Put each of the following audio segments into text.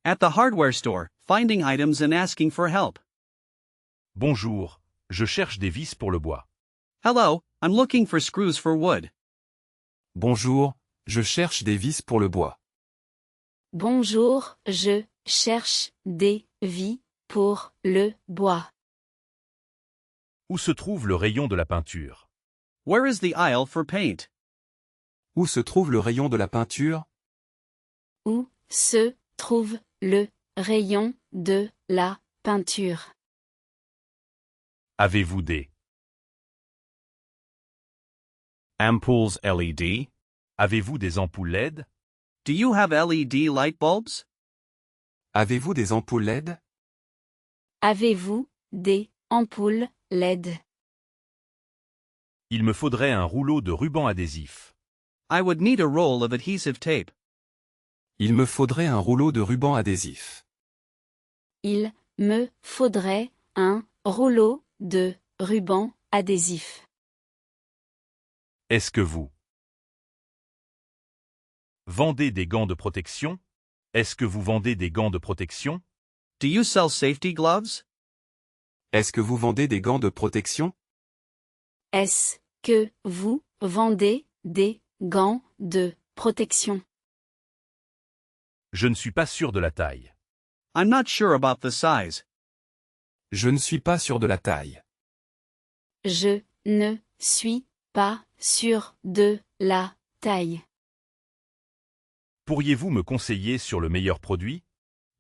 At the hardware store, finding items and asking for help. Bonjour, je cherche des vis pour le bois. Hello, I'm looking for screws for wood. Bonjour, je cherche des vis pour le bois. Bonjour, je cherche des vis pour le bois. Où se trouve le rayon de la peinture? Where is the aisle for paint? Où se trouve le rayon de la peinture? Où se trouve le rayon de la peinture? Avez-vous des Ampoules LED? Avez-vous des ampoules LED? Do you have LED light bulbs? Avez-vous des ampoules LED? Avez-vous des ampoules LED? Il me faudrait un rouleau de ruban adhésif. I would need a roll of adhesive tape. Il me faudrait un rouleau de ruban adhésif. Il me faudrait un rouleau de ruban adhésif. Est-ce que vous vendez des gants de protection? Est-ce que vous vendez des gants de protection? Do you sell safety gloves? Est-ce que vous vendez des gants de protection? Est-ce que vous vendez des gants de protection? Je ne suis pas sûr de la taille. I'm not sure about the size. Je ne suis pas sûr de la taille. Je ne suis pas sûr de la taille. Pourriez-vous me conseiller sur le meilleur produit?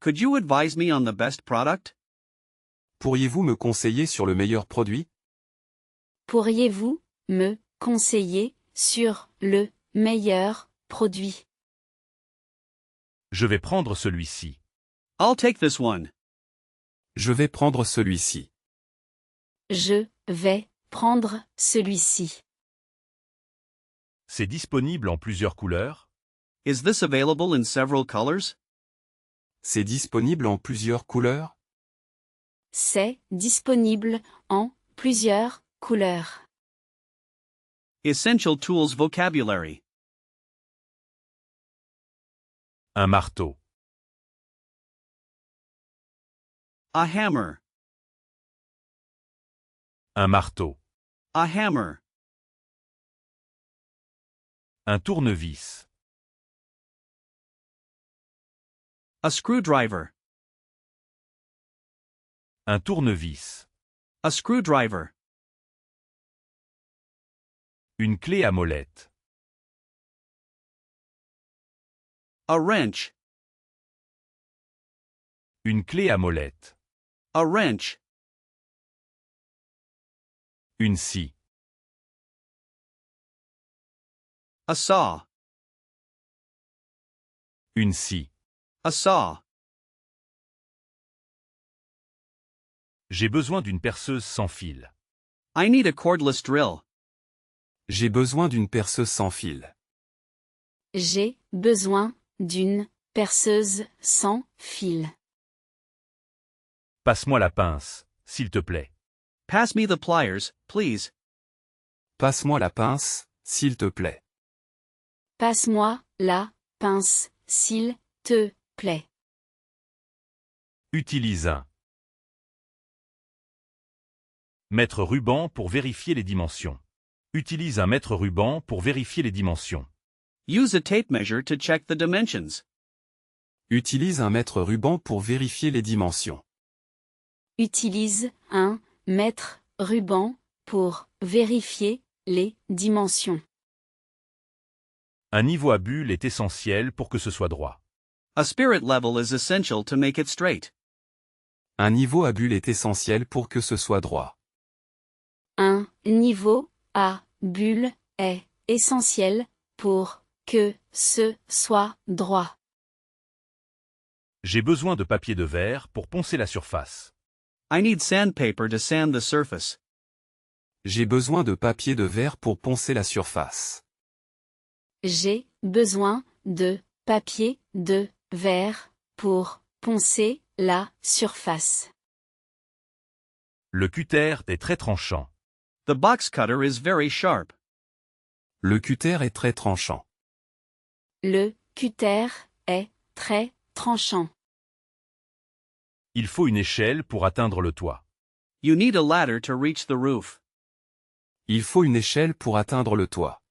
Could you advise me on the best product? Pourriez-vous me conseiller sur le meilleur produit? Pourriez-vous me conseiller sur le meilleur produit? Je vais prendre celui-ci. I'll take this one. Je vais prendre celui-ci. Je vais prendre celui-ci. C'est disponible en plusieurs couleurs? Is this available in several colors? C'est disponible en plusieurs couleurs? C'est disponible en plusieurs couleurs. Essential tools vocabulary. Un marteau. A hammer. Un marteau. A hammer. Un tournevis. A screwdriver. Un tournevis. A screwdriver. Une clé à molette. A wrench. Une clé à molette. A wrench. Une scie. A saw. Une scie. A saw. J'ai besoin d'une perceuse sans fil. I need a cordless drill. J'ai besoin d'une perceuse sans fil. J'ai besoin d'une perceuse sans fil. Passe-moi la pince, s'il te plaît. Pass me the pliers, please. Passe-moi la pince, s'il te plaît. Passe-moi la pince, s'il te plaît. Utilise un mètre ruban pour vérifier les dimensions. Utilise un mètre ruban pour vérifier les dimensions. Use a tape measure to check the dimensions. Utilise un mètre ruban pour vérifier les dimensions. Utilise un mètre ruban pour vérifier les dimensions. Un niveau à bulle est essentiel pour que ce soit droit. A spirit level is essential to make it straight. Un niveau à bulle est essentiel pour que ce soit droit. Un niveau à bulle est essentiel pour que ce soit droit. J'ai besoin de papier de verre pour poncer la surface. I need sandpaper to sand the surface. J'ai besoin de papier de verre pour poncer la surface. J'ai besoin de papier de verre pour poncer la surface. Le cutter est très tranchant. The box cutter is very sharp. Le cutter est très tranchant. Le cutter est très tranchant. Il faut une échelle pour atteindre le toit. You need a ladder to reach the roof. Il faut une échelle pour atteindre le toit.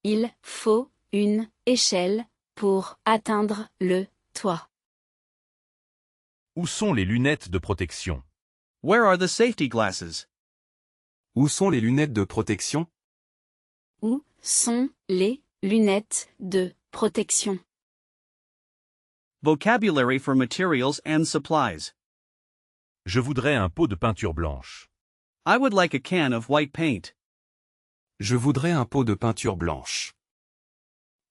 Il faut une échelle pour atteindre le toit. Où sont les lunettes de protection? Where are the safety glasses? Où sont les lunettes de protection? Où sont les lunettes de protection? Vocabulary for materials and supplies. Je voudrais un pot de peinture blanche. I would like a can of white paint. Je voudrais un pot de peinture blanche.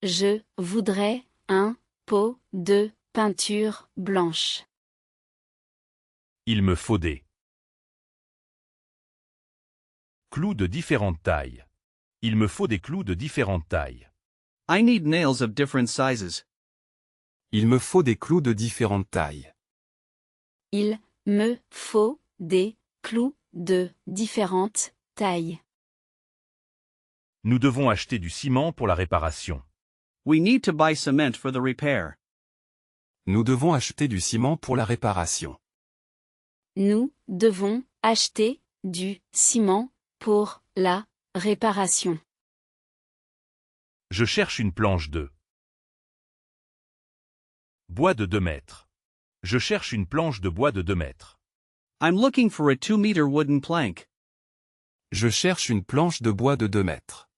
Je voudrais un pot de peinture blanche. Il me faut des clous de différentes tailles. Il me faut des clous de différentes tailles. I need nails of different sizes. Il me faut des clous de différentes tailles. Il me faut des clous de différentes tailles. Nous devons acheter du ciment pour la réparation. We need to buy cement for the repair. Nous devons acheter du ciment pour la réparation. Nous devons acheter du ciment pour la réparation. Je cherche une planche de bois de 2 mètres. Je cherche une planche de bois de 2 mètres. I'm looking for a 2-meter wooden plank. Je cherche une planche de bois de 2 mètres.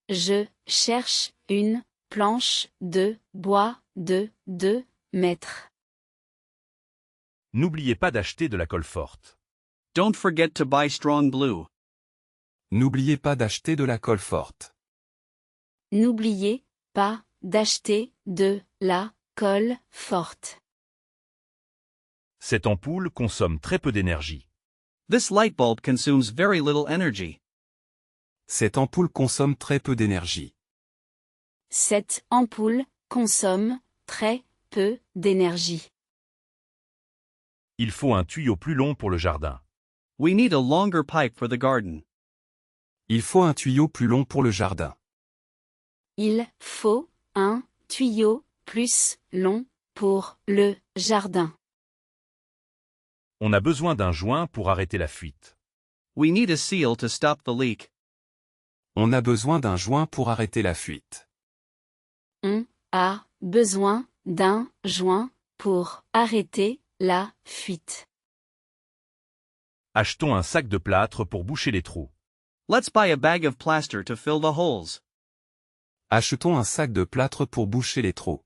Je cherche une planche de bois de 2 mètres. N'oubliez pas d'acheter de la colle forte. Don't forget to buy strong glue. N'oubliez pas d'acheter de la colle forte. N'oubliez pas d'acheter de la colle forte. Cette ampoule consomme très peu d'énergie. This light bulb consumes very little energy. Cette ampoule consomme très peu d'énergie. Cette ampoule consomme très peu d'énergie. Il faut un tuyau plus long pour le jardin. We need a longer pipe for the garden. Il faut un tuyau plus long pour le jardin. Il faut un tuyau plus long pour le jardin. On a besoin d'un joint pour arrêter la fuite. We need a seal to stop the leak. On a besoin d'un joint pour arrêter la fuite. On a besoin d'un joint pour arrêter la fuite. Achetons un sac de plâtre pour boucher les trous. Let's buy a bag of plaster to fill the holes. Achetons un sac de plâtre pour boucher les trous.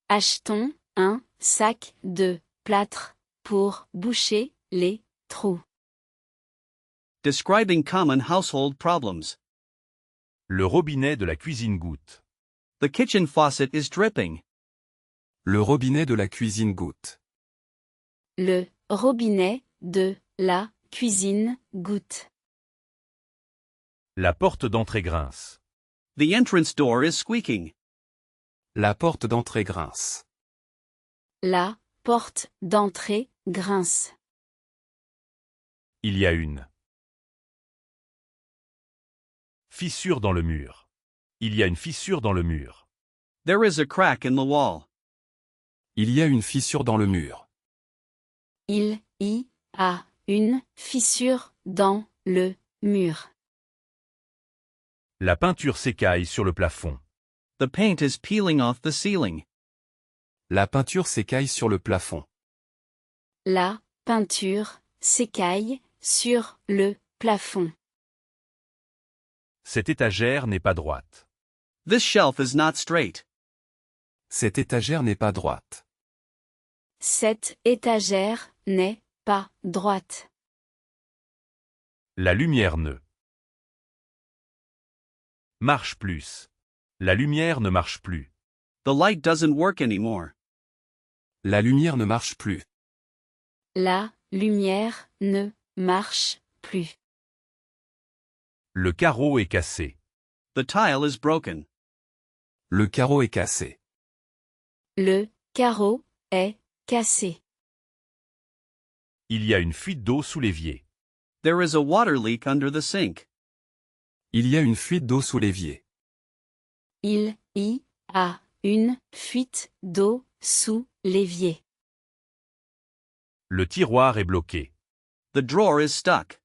Achetons un sac de plâtre pour boucher les trous. Describing common household problems. Le robinet de la cuisine goutte. The kitchen faucet is dripping. Le robinet de la cuisine goutte. Le robinet de la cuisine goutte. La porte d'entrée grince. The entrance door is squeaking. La porte d'entrée grince. La porte d'entrée grince. Il y a une fissure dans le mur. Il y a une fissure dans le mur. There is a crack in the wall. Il y a une fissure dans le mur. Il y a une fissure dans le mur. La peinture s'écaille sur le plafond. The paint is peeling off the ceiling. La peinture s'écaille sur le plafond. La peinture s'écaille sur le plafond. Cette étagère n'est pas droite. This shelf is not straight. Cette étagère n'est pas droite. Cette étagère n'est pas droite. La lumière ne marche plus. La lumière ne marche plus. The light doesn't work anymore. La lumière ne marche plus. La lumière ne marche plus. Le carreau est cassé. The tile is broken. Le carreau est cassé. Le carreau est cassé. Il y a une fuite d'eau sous l'évier. There is a water leak under the sink. Il y a une fuite d'eau sous l'évier. Il y a une fuite d'eau sous l'évier. Le tiroir est bloqué. The drawer is stuck.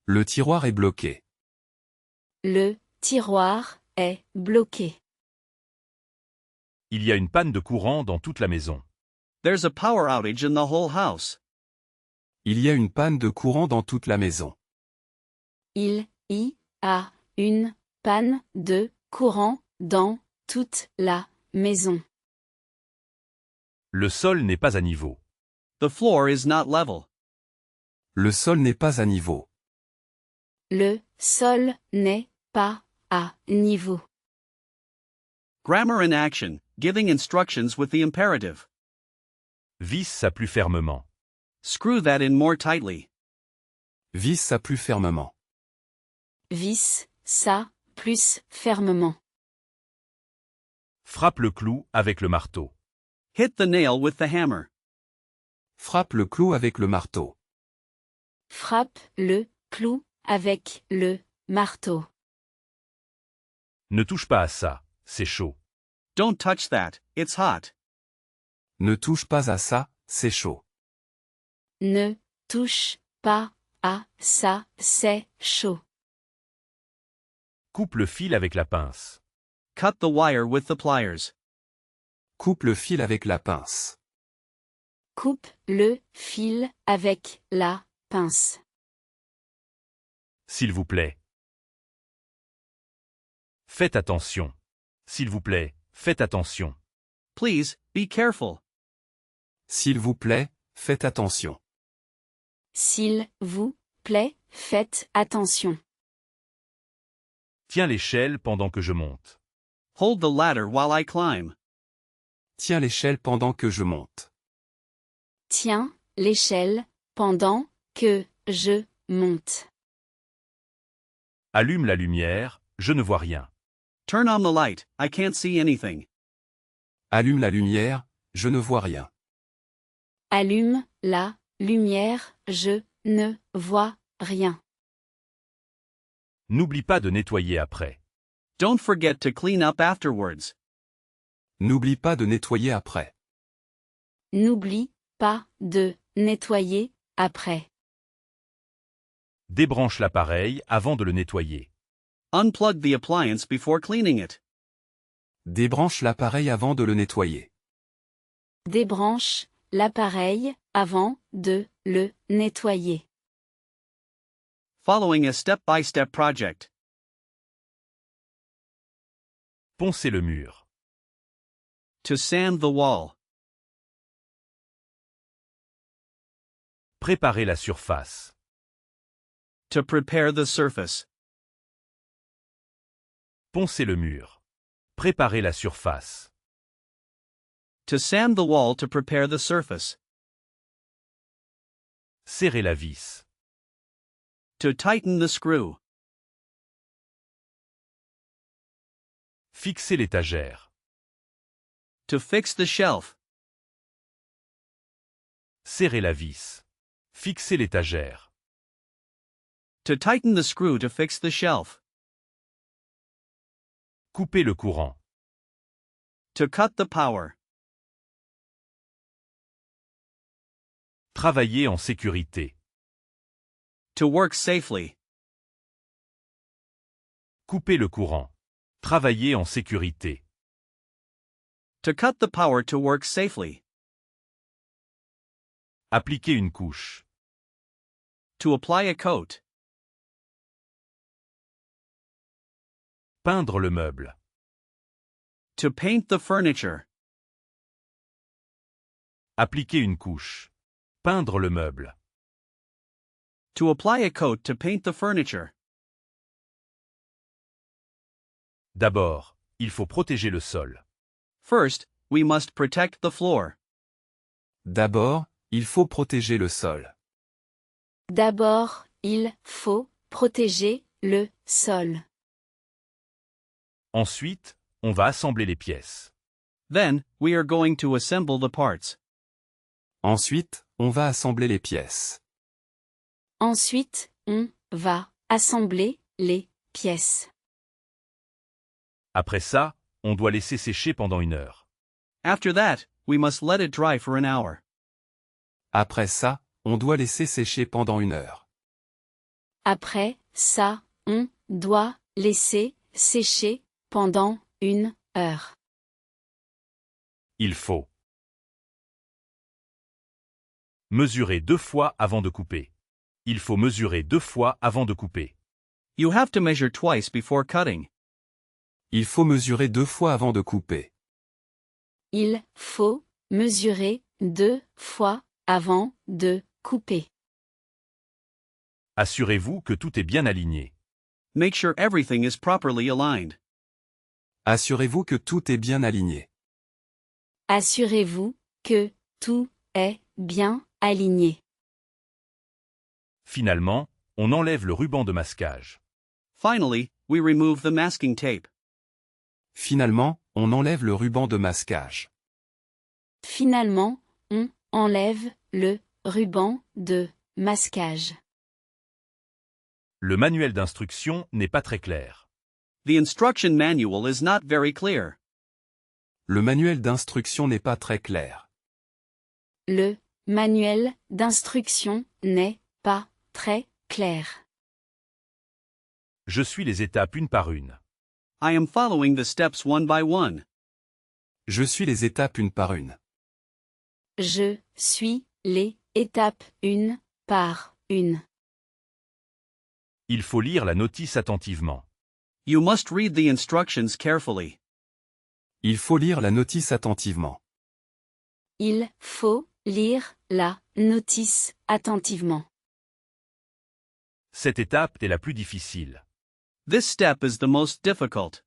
Le tiroir est bloqué. Le tiroir est bloqué. Il y a une panne de courant dans toute la maison. There's a power outage in the whole house. Il y a une panne de courant dans toute la maison. Il y a une panne de courant dans toute la maison. Le sol n'est pas à niveau. The floor is not level. Le sol n'est pas à niveau. Le sol n'est pas à niveau. Grammar in action, giving instructions with the imperative. Visse ça plus fermement. Screw that in more tightly. Visse ça plus fermement. Visse ça plus fermement. Frappe le clou avec le marteau. Hit the nail with the hammer. Frappe le clou avec le marteau. Frappe le clou avec le marteau. Ne touche pas à ça, c'est chaud. Don't touch that, it's hot. Ne touche pas à ça, c'est chaud. Ne touche pas à ça, c'est chaud. Coupe le fil avec la pince. Cut the wire with the pliers. Coupe le fil avec la pince. Coupe le fil avec la pince. S'il vous plaît. Faites attention. S'il vous plaît, faites attention. Please, be careful. S'il vous plaît, faites attention. S'il vous plaît, faites attention. Tiens l'échelle pendant que je monte. Hold the ladder while I climb. Tiens l'échelle pendant que je monte. Tiens l'échelle pendant que je monte. Allume la lumière, je ne vois rien. Turn on the light, I can't see anything. Allume la lumière, je ne vois rien. Allume la lumière, je ne vois rien. N'oublie pas de nettoyer après. Don't forget to clean up afterwards. N'oublie pas de nettoyer après. N'oublie pas de nettoyer après. Débranche l'appareil avant de le nettoyer. Unplug the appliance before cleaning it. Débranche l'appareil avant de le nettoyer. Débranche l'appareil avant de le nettoyer. Following a step-by-step project. Poncer le mur. To sand the wall. Préparer la surface. To prepare the surface. Poncer le mur. Préparer la surface. To sand the wall to prepare the surface. Serrer la vis. To tighten the screw. Fixer l'étagère. To fix the shelf. Serrer la vis. Fixer l'étagère. To tighten the screw to fix the shelf. Couper le courant. To cut the power. Travailler en sécurité. To work safely. Couper le courant. Travailler en sécurité. To cut the power to work safely. Appliquer une couche. To apply a coat. Peindre le meuble. To paint the furniture. Appliquer une couche. Peindre le meuble. To apply a coat to paint the furniture. D'abord, il faut protéger le sol. First, we must protect the floor. D'abord, il faut protéger le sol. D'abord, il faut protéger le sol. Ensuite, on va assembler les pièces. Then, we are going to assemble the parts. Ensuite, on va assembler les pièces. Ensuite, on va assembler les pièces. Après ça, on doit laisser sécher pendant 1 heure. After that, we must let it dry for an hour. Après ça, on doit laisser sécher pendant 1 heure. Après ça, on doit laisser sécher pendant 1 heure. Il faut mesurer 2 fois avant de couper. Il faut mesurer 2 fois avant de couper. You have to measure twice before cutting. Il faut mesurer 2 fois avant de couper. Il faut mesurer 2 fois avant de couper. Assurez-vous que tout est bien aligné. Make sure everything is properly aligned. Assurez-vous que tout est bien aligné. Assurez-vous que tout est bien aligné. Finalement, on enlève le ruban de masquage. Finally, we remove the masking tape. Finalement, on enlève le ruban de masquage. Finalement, on enlève le ruban de masquage. Le manuel d'instruction n'est pas très clair. The instruction manual is not very clear. Le manuel d'instruction n'est pas très clair. Le manuel d'instruction n'est pas très clair. Je suis les étapes une par une. I am following the steps one by one. Je suis les étapes une par une. Je suis les étapes une par une. Il faut lire la notice attentivement. You must read the instructions carefully. Il faut lire la notice attentivement. Il faut lire la notice attentivement. Cette étape est la plus difficile. This step is the most difficult.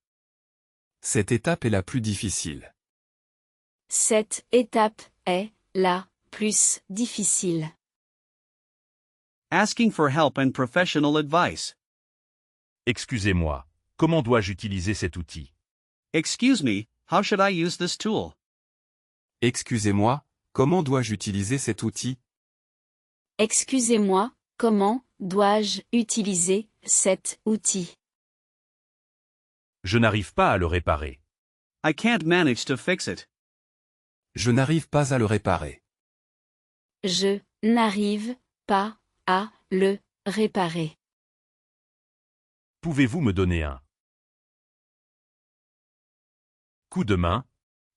Cette étape est la plus difficile. Cette étape est la plus difficile. Asking for help and professional advice. Excusez-moi, comment dois-je utiliser cet outil? Excuse me, how should I use this tool? Excusez-moi, comment dois-je utiliser cet outil? Excusez-moi, comment dois-je utiliser cet outil? Je n'arrive pas à le réparer. I can't manage to fix it. Je n'arrive pas à le réparer. Je n'arrive pas à le réparer. Pouvez-vous me donner un coup de main?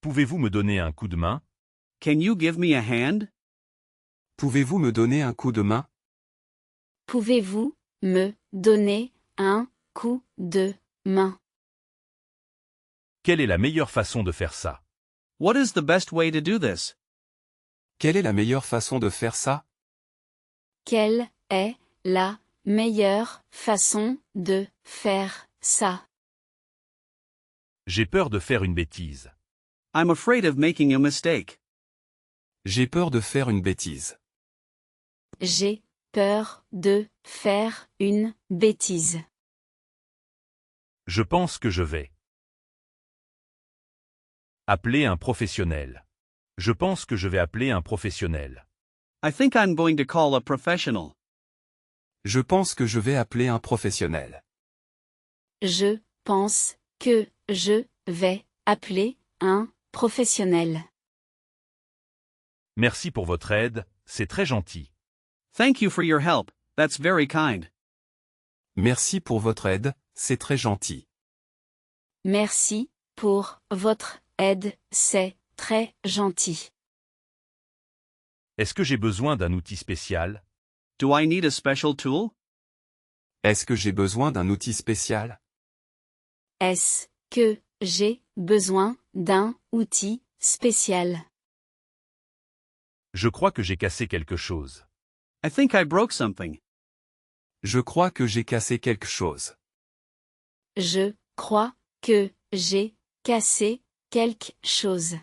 Pouvez-vous me donner un coup de main? Can you give me a hand? Pouvez-vous me donner un coup de main? Pouvez-vous me donner un coup de main? Quelle est la meilleure façon de faire ça? What is the best way to do this? Quelle est la meilleure façon de faire ça? Quelle est la meilleure façon de faire ça? J'ai peur de faire une bêtise. I'm afraid of making a mistake. J'ai peur de faire une bêtise. J'ai peur de faire une bêtise. Je pense que je vais appeler un professionnel. Je pense que je vais appeler un professionnel. I think I'm going to call a professional. Je pense que je vais appeler un professionnel. Je pense que je vais appeler un professionnel. Merci pour votre aide, c'est très gentil. Thank you for your help, that's very kind. Merci pour votre aide, c'est très gentil. Merci pour votre aide, c'est très gentil. Est-ce que j'ai besoin d'un outil spécial? Do I need a special tool? Est-ce que j'ai besoin d'un outil spécial? Est-ce que j'ai besoin d'un outil spécial? Je crois que j'ai cassé quelque chose. I think I broke something. Je crois que j'ai cassé quelque chose. Je crois que j'ai cassé quelque chose.